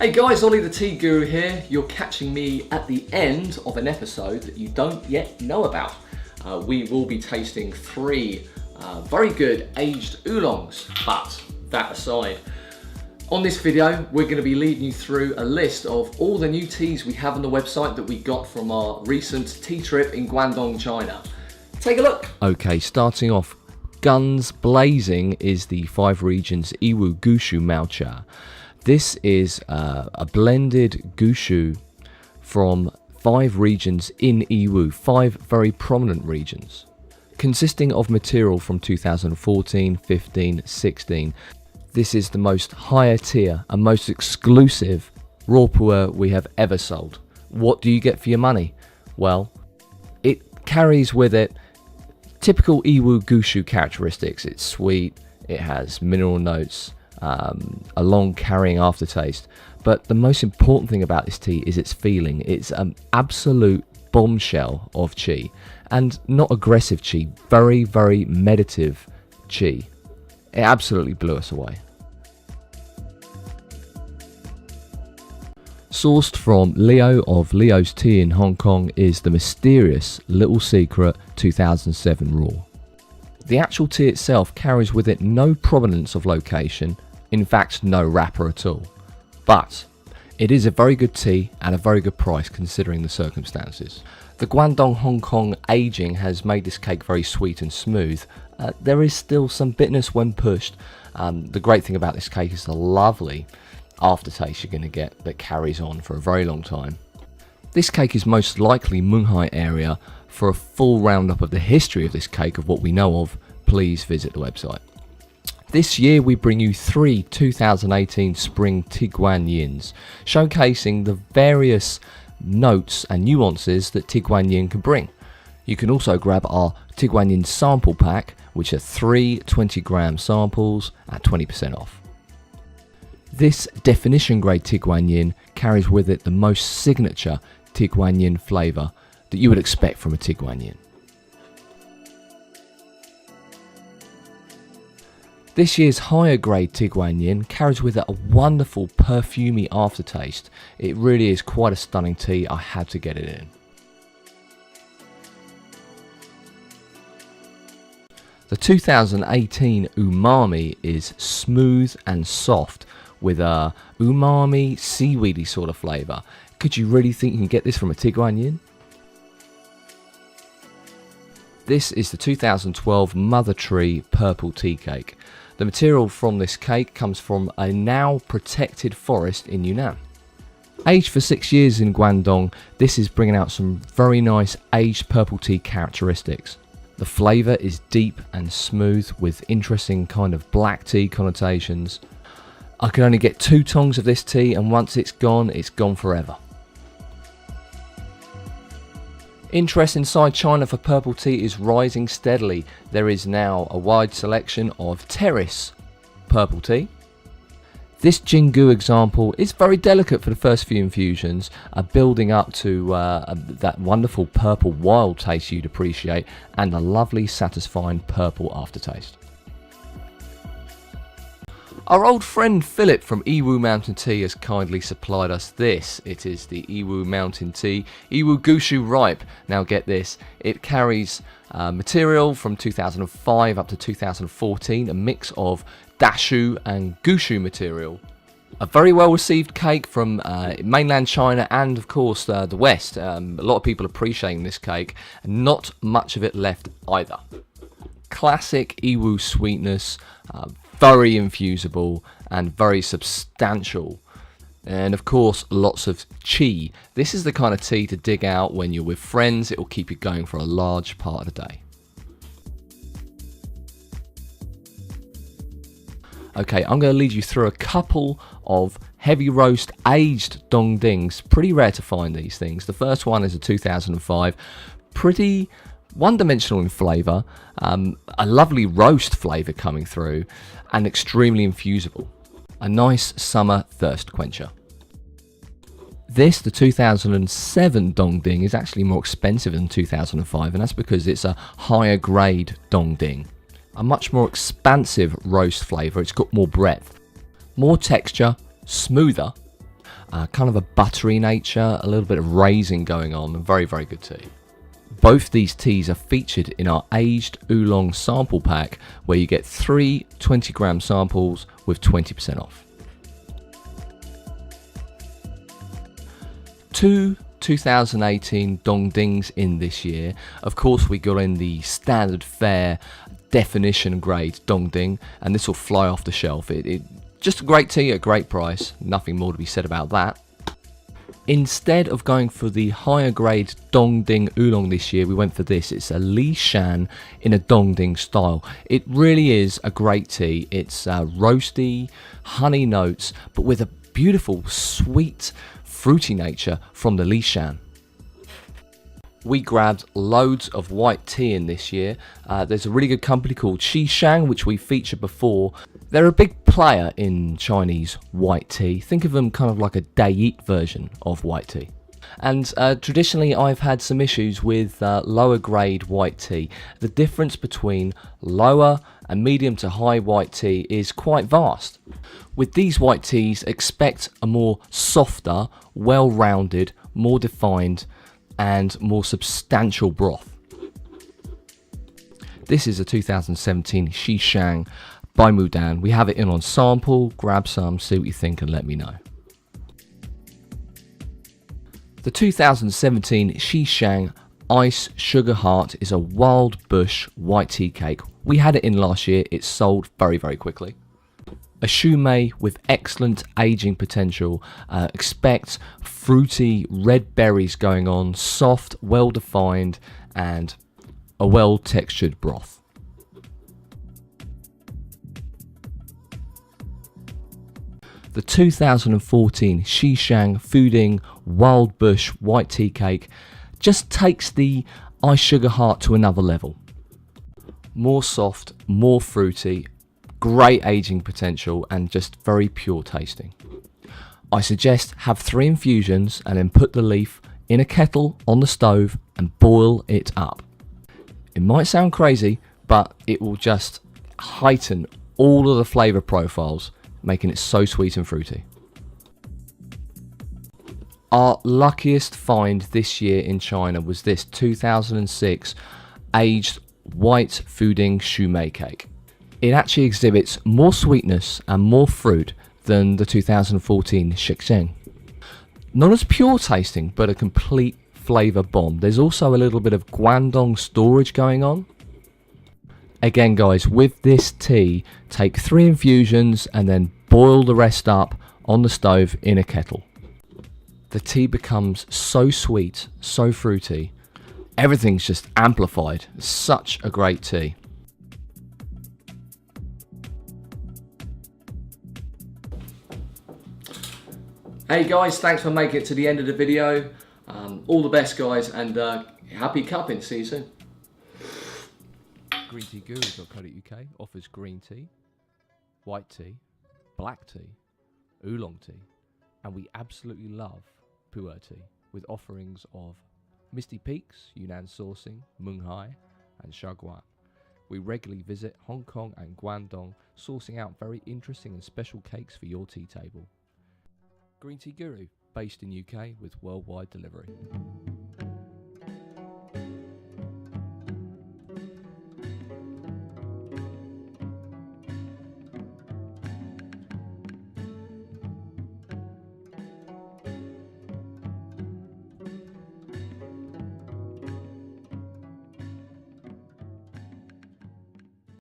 Hey guys, Ollie the Tea Guru here. You're catching me at the end of an episode that you don't yet know about. We will be tasting three very good aged oolongs, but that aside, on this video we're going to be leading you through a list of all the new teas we have on the website that we got from our recent tea trip in Guangdong, China. Take a look. Okay, starting off, guns blazing is the 5 regions Iwo Gushu Melcher. This is a blended gushu from 5 regions in Iwo, 5 very prominent regions, consisting of material from 2014, 15, 16. This is the most higher tier and most exclusive raw pu'er we have ever sold. What do you get for your money? Well, it carries with it typical Iwo Gushu characteristics. It's sweet, it has mineral notes, a long carrying aftertaste, but the most important thing about this tea is its feeling. It's an absolute bombshell of qi, and not aggressive qi, very, very meditative qi. It absolutely blew us away. Sourced from Leo of Leo's Tea in Hong Kong is the mysterious Little Secret 2007 Raw. The actual tea itself carries with it no provenance of location, in fact no wrapper at all, but it is a very good tea at a very good price considering the circumstances. The Guangdong Hong Kong aging has made this cake very sweet and smooth. There is still some bitterness when pushed. The great thing about this cake is the lovely aftertaste you're going to get that carries on for a very long time. This cake is most likely Munhai area. For a full roundup of the history of this cake, of what we know of, please visit the website. This year we bring you 3 2018 Spring Tieguanyins, showcasing the various notes and nuances that Tieguanyin can bring. You can also grab our Tieguanyin sample pack, which are 3 20-gram samples at 20% off. This definition grade Tieguanyin carries with it the most signature Tieguanyin flavour that you would expect from a Tieguanyin. This year's higher grade Tieguanyin carries with it a wonderful perfumey aftertaste. It really is quite a stunning tea. I had to get it in. The 2018 umami is smooth and soft with a umami seaweedy sort of flavour. Could you really think you can get this from a Tieguanyin? This is the 2012 Mother Tree Purple Tea Cake. The material from this cake comes from a now protected forest in Yunnan. Aged for 6 years in Guangdong, this is bringing out some very nice aged purple tea characteristics. The flavour is deep and smooth with interesting kind of black tea connotations. I can only get 2 tongs of this tea, and once it's gone forever. Interest inside China for purple tea is rising steadily. There is now a wide selection of terrace purple tea. This Jinggu example is very delicate for the first few infusions, building up to that wonderful purple wild taste you'd appreciate, and a lovely satisfying purple aftertaste. Our old friend Philip from Iwo Mountain Tea has kindly supplied us this. It is the Iwo Mountain Tea Iwo Gushu Ripe. Now get this, it carries material from 2005 up to 2014, a mix of dashu and gushu material. A very well received cake from mainland China and of course the West. A lot of people appreciating this cake, and not much of it left either. Classic Iwo sweetness, very infusible and very substantial, and of course lots of qi. This is the kind of tea to dig out when you're with friends. It will keep you going for a large part of the day. Okay, I'm going to lead you through a couple of heavy roast aged dongdings. Pretty rare to find these things. The first one is a 2005, pretty one-dimensional in flavour, a lovely roast flavour coming through, and extremely infusible. A nice summer thirst quencher. This, the 2007 dongding, is actually more expensive than 2005, and that's because it's a higher grade dongding. A much more expansive roast flavour. It's got more breadth, more texture, smoother, kind of a buttery nature, a little bit of raisin going on. Very, very good tea. Both these teas are featured in our aged oolong sample pack, where you get 3 20-gram samples with 20% off. 2 2018 Dongdings in this year. Of course, we got in the standard fare definition grade Dongding, and this will fly off the shelf. It just a great tea at a great price. Nothing more to be said about that. Instead of going for the higher grade Dongding oolong this year, we went for this. It's a Li Shan in a Dongding style. It really is a great tea. It's roasty, honey notes, but with a beautiful, sweet, fruity nature from the Li Shan. We grabbed loads of white tea in this year. There's a really good company called Shang, which we featured before. They're a big player in Chinese white tea. Think of them kind of like a Dayit version of white tea. And traditionally I've had some issues with lower grade white tea. The difference between lower and medium to high white tea is quite vast. With these white teas, expect a more softer, well-rounded, more defined and more substantial broth. This is a 2017 Shang by Mudan. We have it in on sample. Grab some, see what you think and let me know. The 2017 Shang Ice Sugar Heart is a wild bush white tea cake. We had it in last year. It sold very, very quickly. A Schumake with excellent aging potential. Expect fruity red berries going on, soft, well defined and a well textured broth. The 2014 Shang Fooding Wild Bush White Tea Cake just takes the Ice Sugar Heart to another level. More soft, more fruity, great aging potential and just very pure tasting. I suggest have 3 infusions and then put the leaf in a kettle on the stove and boil it up. It might sound crazy, but it will just heighten all of the flavour profiles, making it so sweet and fruity. Our luckiest find this year in China was this 2006 aged white fooding Schumake cake. It actually exhibits more sweetness and more fruit than the 2014 Shang. Not as pure tasting, but a complete flavour bomb. There's also a little bit of Guangdong storage going on. Again guys, with this tea, take 3 infusions and then boil the rest up on the stove in a kettle. The tea becomes so sweet, so fruity, everything's just amplified. Such a great tea. Hey guys, thanks for making it to the end of the video. All the best guys, and happy cupping. See you soon. GreenTeaGuru.co.uk offers green tea, white tea, black tea, oolong tea, and we absolutely love pu'er tea, with offerings of Misty Peaks, Yunnan sourcing, Munghai, and Shaguan. We regularly visit Hong Kong and Guangdong, sourcing out very interesting and special cakes for your tea table. Green Tea Guru, based in UK with worldwide delivery.